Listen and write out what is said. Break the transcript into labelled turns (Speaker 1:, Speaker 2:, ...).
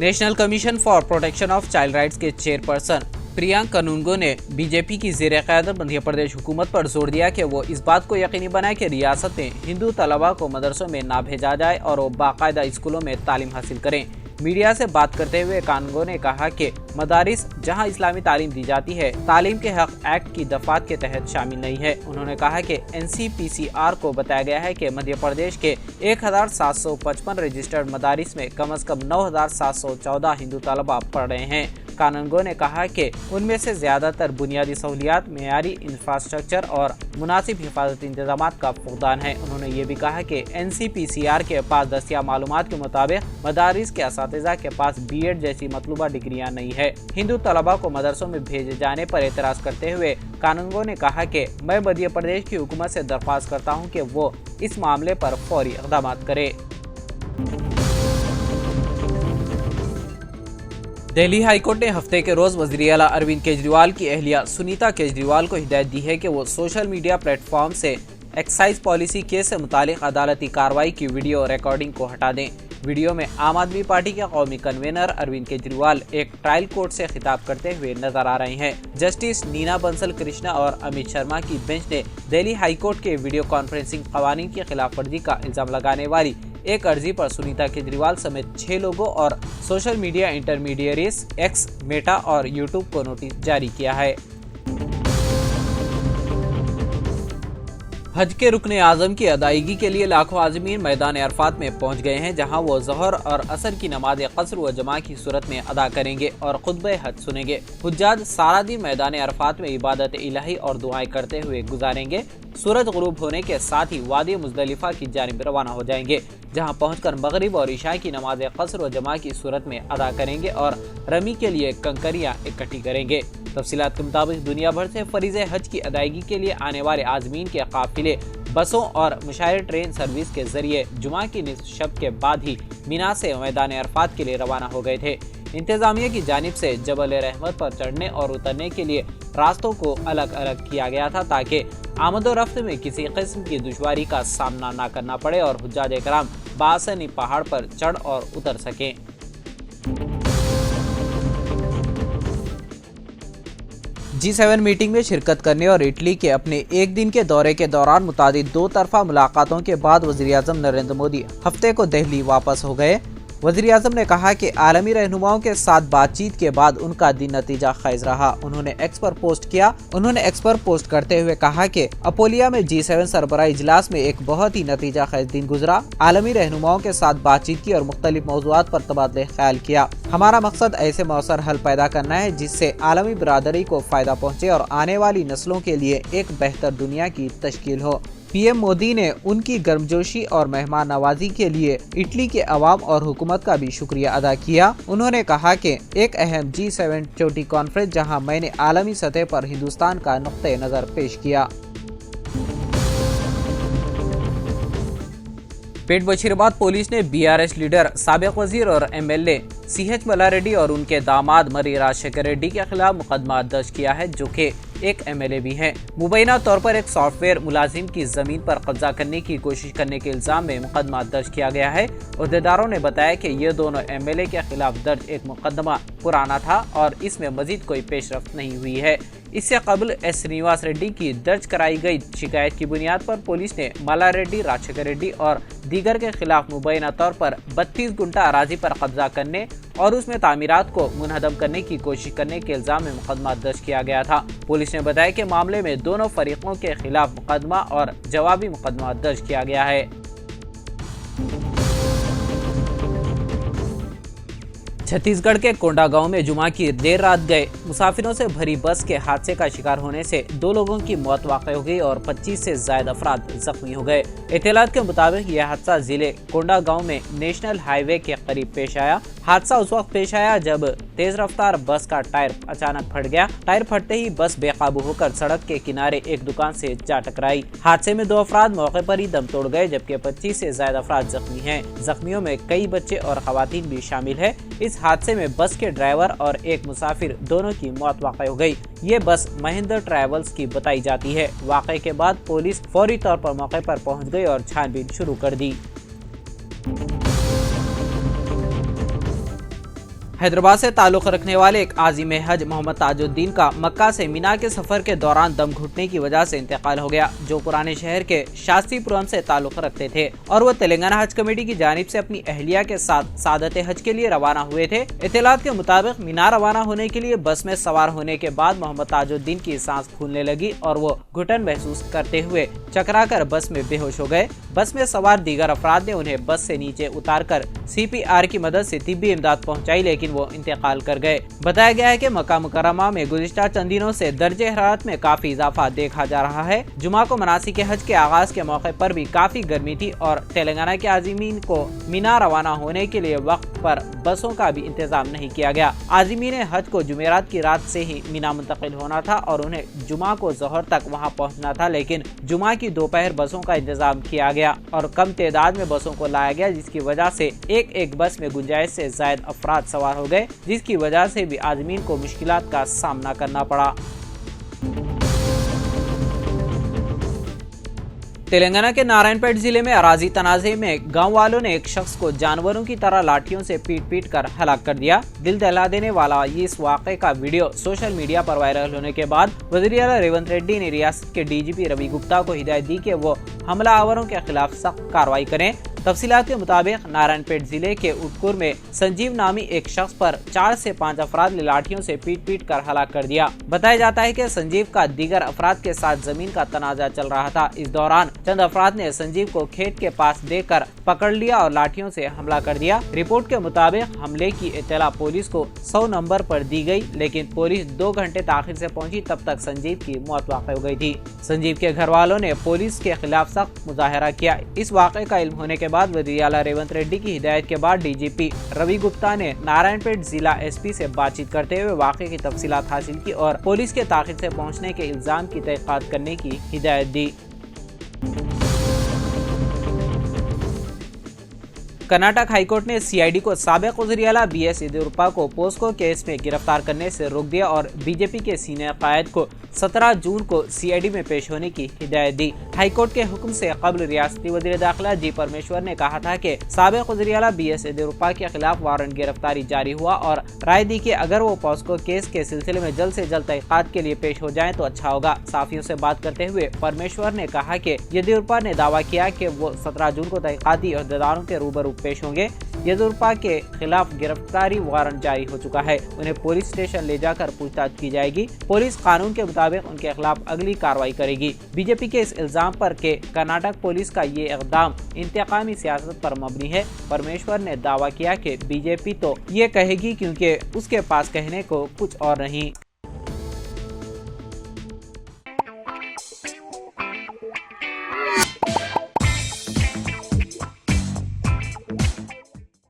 Speaker 1: National commission for protection of child rights के chairperson Priyanka कानूनगो ने BJP की ज़ेर-ए-क़यादत मध्य प्रदेश हुकूमत पर जोर दिया कि वो इस बात को यकीनी बनाए कि रियासत में हिंदू तलबा को मदरसों में ना भेजा जाए और वो बाकायदा स्कूलों में तालीम हासिल करें। मीडिया से बात करते हुए कानूनगो ने कहा कि मदारिस जहां इस्लामी तालीम दी जाती है, तालीम के हक एक्ट की दफात के तहत शामिल नहीं है। उन्होंने कहा कि NCPCR को बताया गया है कि मध्य प्रदेश के 1755 रजिस्टर्ड मदारिस में कम से कम 9714 हिंदू तलबा पढ़ रहे हैं। कानूनगो ने कहा कि उनमें से ज्यादातर बुनियादी सहूलियात, मेयारी इंफ्रास्ट्रक्चर और मुनासिब हिफाजती इंतजाम का फुकदान है। उन्होंने ये भी कहा कि NCPCR के पास दस्तियाब मालूमात के मुताबिक मदारिस के असातिज़ा के पास B.Ed जैसी मतलूबा डिग्रियां नहीं है। हिंदू तलबा को मदरसों में भेजे जाने पर एतराज़ करते हुए कानूनगो ने कहा कि मैं मध्य प्रदेश की हुकूमत से दरख्वास्त करता हूँ कि वो इस मामले पर फौरी इक़दाम करे। दिल्ली हाई कोर्ट ने हफ्ते के रोज वज़ीर आला अरविंद केजरीवाल की अहलिया सुनीता केजरीवाल को हिदायत दी है कि वो सोशल मीडिया प्लेटफॉर्म से एक्साइज पॉलिसी केस से मुतालिक अदालती कार्रवाई की वीडियो रिकॉर्डिंग को हटा दें। वीडियो में आम आदमी पार्टी के कौमी कन्वीनर अरविंद केजरीवाल एक ट्रायल कोर्ट से खिताब करते हुए नजर आ रहे हैं। जस्टिस नीना बंसल कृष्णा और अमित शर्मा की बेंच ने दिल्ली हाई कोर्ट के वीडियो कॉन्फ्रेंसिंग कवानीन की खिलाफ वर्जी का इल्जाम लगाने वाली एक अर्जी पर सुनीता केजरीवाल समेत 6 लोगों और social media intermediaries x, Meta और यूट्यूब को नोटिस जारी किया है। हज के रुकने आज़म की अदायगी के लिए लाखों आज़मीन मैदान अरफात में पहुंच गए हैं, जहां वो ज़ोहर और असर की नमाज क़स्र व जमा की सूरत में अदा करेंगे और खुतबे हज सुनेंगे। हुज्जाज सारा दिन मैदान अरफात में इबादत इलाही और दुआएं करते हुए गुजारेंगे। सूरज गुरूब होने के साथ ही वादी मुज़दलिफ़ा की जानिब रवाना हो जाएंगे, जहां पहुंचकर मगरिब और इशा की नमाज क़स्र व जमा की सूरत में अदा करेंगे और रमी के लिए कंकरियां इकट्ठी करेंगे। तफसीलात के मुताबिक दुनिया भर से फरीज़े हज की अदायगी के लिए आने वाले आज़मीन के काफिले बसों और मुशायर ट्रेन सर्विस के जरिए जुमा की निस्फ शब के बाद ही मीना से मैदान अरफात के लिए रवाना हो गए थे। इंतजामिया की जानिब से जबल रहमत पर चढ़ने और उतरने के लिए रास्तों को अलग अलग किया गया था, ताकि आमदोरफ्त में किसी किस्म की दुश्वारी का सामना न करना पड़े और हुज्जाज इकराम बाआसानी पहाड़ पर चढ़ और उतर सकें। G7 मीटिंग में शिरकत करने और इटली के अपने एक दिन के दौरे के दौरान मुतादिद 2 तरफा मुलाकातों के बाद वज़ीर आज़म नरेंद्र मोदी हफ्ते को दिल्ली वापस हो गए। वज़ीर आज़म ने कहा कि आलमी रहनुमाओं के साथ बातचीत के बाद उनका दिन नतीजा खैज रहा। उन्होंने एक्स पर पोस्ट करते हुए कहा कि अपोलिया में G7 सरबराह इजलास में एक बहुत ही नतीजा खैज दिन गुजरा। आलमी रहनुमाओं के साथ बातचीत की और मुख्तलिफ मौज़ूआत पर तबादले ख्याल किया। हमारा मकसद ऐसे मौसर हल पैदा करना है जिससे आलमी बरादरी को फायदा पहुँचे और आने वाली नस्लों के लिए एक बेहतर दुनिया की तश्कील हो। PM मोदी ने उनकी गर्मजोशी और मेहमान नवाजी के लिए इटली के अवाम और हुकूमत का भी शुक्रिया अदा किया। उन्होंने कहा कि एक अहम G7 चोटी कॉन्फ्रेंस जहां मैंने आलमी सतह पर हिंदुस्तान का नुक्ते नज़र पेश किया। पेट बशीराबाद पुलिस ने BRS लीडर, साबिक वजीर और MLA CH मल्लारेड्डी और उनके दामाद मरी राजशेखर रेड्डी के खिलाफ मुकदमा दर्ज किया है, जो कि एक MLA भी हैं। मुबैना तौर पर एक सॉफ्टवेयर मुलाजिम की जमीन पर कब्जा करने की कोशिश करने के इल्जाम में मुकदमा दर्ज किया गया है। अहदेदारों ने बताया कि ये दोनों MLA के खिलाफ दर्ज एक मुकदमा पुराना था और इसमें मजीद कोई पेशरफ्त नहीं हुई है। इससे कबल S श्रीनिवास रेड्डी की दर्ज कराई गई शिकायत की बुनियाद पर पुलिस ने मल्लारेड्डी, राजशेखर रेड्डी और दीगर के खिलाफ मुबैना तौर पर 32 गुंठा अराजी पर कब्जा करने और उसमें तामीरात को मुनहदम करने की कोशिश करने के इल्जाम में मुकदमा दर्ज किया गया था। पुलिस ने बताया कि मामले में दोनों फरीकों के खिलाफ मुकदमा और जवाबी मुकदमा दर्ज किया गया है। छत्तीसगढ़ के कोंडागांव में जुमा की देर रात गए मुसाफिरों से भरी बस के हादसे का शिकार होने से 2 लोगों की मौत वाक़ हो गई और 25 से ज्यादा अफराद जख्मी हो गए। इत्तलात के मुताबिक यह हादसा जिले कोंडागांव में नेशनल हाईवे के करीब पेश आया। हादसा उस वक्त पेश आया जब तेज रफ्तार बस का टायर अचानक फट गया। टायर फटते ही बस बेकाबू होकर सड़क के किनारे एक दुकान से जा टकराई। हादसे में 2 अफराद मौके पर ही दम तोड़ गए, जबकि 25 से ज्यादा अफराद जख्मी हैं। जख्मियों में कई बच्चे और खवातीन भी शामिल है। इस हादसे में बस के ड्राइवर और एक मुसाफिर दोनों की मौत वाक़ हो गई। ये बस महिंद्रा ट्रैवल्स की बताई जाती है। वाक़े के बाद पुलिस फौरी तौर पर मौके पर पहुंच गई और छानबीन शुरू कर दी। حیدرآباد سے تعلق رکھنے والے ایک عازم حج محمد تاج الدین کا مکہ سے مینا کے سفر کے دوران دم گھٹنے کی وجہ سے انتقال ہو گیا، جو پرانے شہر کے شاستری پورم سے تعلق رکھتے تھے اور وہ تلنگانہ حج کمیٹی کی جانب سے اپنی اہلیہ کے ساتھ سعادت حج کے لیے روانہ ہوئے تھے۔ اطلاعات کے مطابق مینا روانہ ہونے کے لیے بس میں سوار ہونے کے بعد محمد تاج الدین کی سانس پھولنے لگی اور وہ گھٹن محسوس کرتے ہوئے چکرا کر بس میں بے ہوش ہو گئے۔ بس میں سوار دیگر افراد نے انہیں بس سے نیچے اتار کر CPR کی مدد سے طبی امداد پہنچائی، لیکن وہ انتقال کر گئے۔ بتایا گیا ہے کہ مکہ مکرمہ میں گزشتہ چند دنوں سے درجہ حرارت میں کافی اضافہ دیکھا جا رہا ہے۔ جمعہ کو مناسک حج کے آغاز کے موقع پر بھی کافی گرمی تھی اور تلنگانہ کے عازمین کو مینا روانہ ہونے کے لیے وقت پر بسوں کا بھی انتظام نہیں کیا گیا۔ عازمین حج کو جمعرات کی رات سے ہی مینا منتقل ہونا تھا اور انہیں جمعہ کو ظہر تک وہاں پہنچنا تھا، لیکن جمعہ کی دوپہر بسوں کا انتظام کیا گیا اور کم تعداد میں بسوں کو لایا گیا، جس کی وجہ سے ایک بس میں گنجائش سے زائد افراد سوار ہو گئے، جس کی وجہ سے بھی عازمین کو مشکلات کا سامنا کرنا پڑا۔ تلنگانہ کے نارائن پیٹ ضلع میں اراضی تنازع میں گاؤں والوں نے ایک شخص کو جانوروں کی طرح لاٹھیوں سے پیٹ کر ہلاک کر دیا۔ دل دہلا دینے والا یہ اس واقعے کا ویڈیو سوشل میڈیا پر وائرل ہونے کے بعد وزیر اعلیٰ ریونت ریڈی نے ریاست کے DGP روی گپتا کو ہدایت دی کہ وہ حملہ آوروں کے خلاف سخت کارروائی کریں۔ تفصیلات کے مطابق نارائن پیٹ ضلع کے اٹکور میں سنجیو نامی ایک شخص پر 4 سے 5 افراد نے لاٹھیوں سے پیٹ کر ہلاک کر دیا۔ بتایا جاتا ہے کہ سنجیو کا دیگر افراد کے ساتھ زمین کا تنازع چل رہا تھا۔ اس دوران چند افراد نے سنجیو کو کھیت کے پاس دے کر پکڑ لیا اور لاٹھیوں سے حملہ کر دیا۔ رپورٹ کے مطابق حملے کی اطلاع پولیس کو 100 نمبر پر دی گئی، لیکن پولیس 2 گھنٹے تاخیر سے پہنچی، تب تک سنجیو کی موت واقع ہو گئی تھی۔ سنجیو کے گھر والوں نے پولیس کے خلاف سخت مظاہرہ کیا۔ اس واقعے کا علم ہونے کے بعد وزیر اعلیٰ ریونت ریڈی کی ہدایت کے بعد DGP روی گپتا نے نارائن پیٹ ضلع SP سے بات چیت کرتے ہوئے واقعے کی تفصیلات حاصل کی اور پولیس کے تاخیر سے پہنچنے کے الزام کی تحقیقات کرنے کی ہدایت دی۔ کرناٹک ہائی کورٹ نے CID کو سابق وزیر اعلیٰ BS یدیورپا کو پوسکو کیس میں گرفتار کرنے سے روک دیا اور BJP کے سینئر قائد کو 17 جون کو CID میں پیش ہونے کی ہدایت دی۔ ہائی کورٹ کے حکم سے قبل ریاستی وزیر داخلہ G پرمیشور نے کہا تھا کہ سابق وزیر اعلیٰ BS یدیورپا کے خلاف وارنٹ گرفتاری جاری ہوا اور رائے دی کہ اگر وہ پوسکو کیس کے سلسلے میں جلد سے جلد تحقیقات کے لیے پیش ہو جائیں تو اچھا ہوگا۔ صحافیوں سے بات کرتے ہوئے پرمیشور نے کہا کہ یدیورپا نے دعویٰ کیا کہ وہ 17 جون کو تحقیقاتی عہدیداروں کے روبرو پیش ہوں گے۔ یدیورپا کے خلاف گرفتاری وارنٹ جاری ہو چکا ہے، انہیں پولیس اسٹیشن لے جا کر پوچھ تاچھ کی جائے گی۔ پولیس قانون کے مطابق ان کے خلاف اگلی کارروائی کرے گی۔ BJP کے اس الزام پر کہ کرناٹک پولیس کا یہ اقدام انتقامی سیاست پر مبنی ہے، پرمیشور نے دعویٰ کیا کہ BJP تو یہ کہے گی کیونکہ اس کے پاس کہنے کو کچھ اور نہیں۔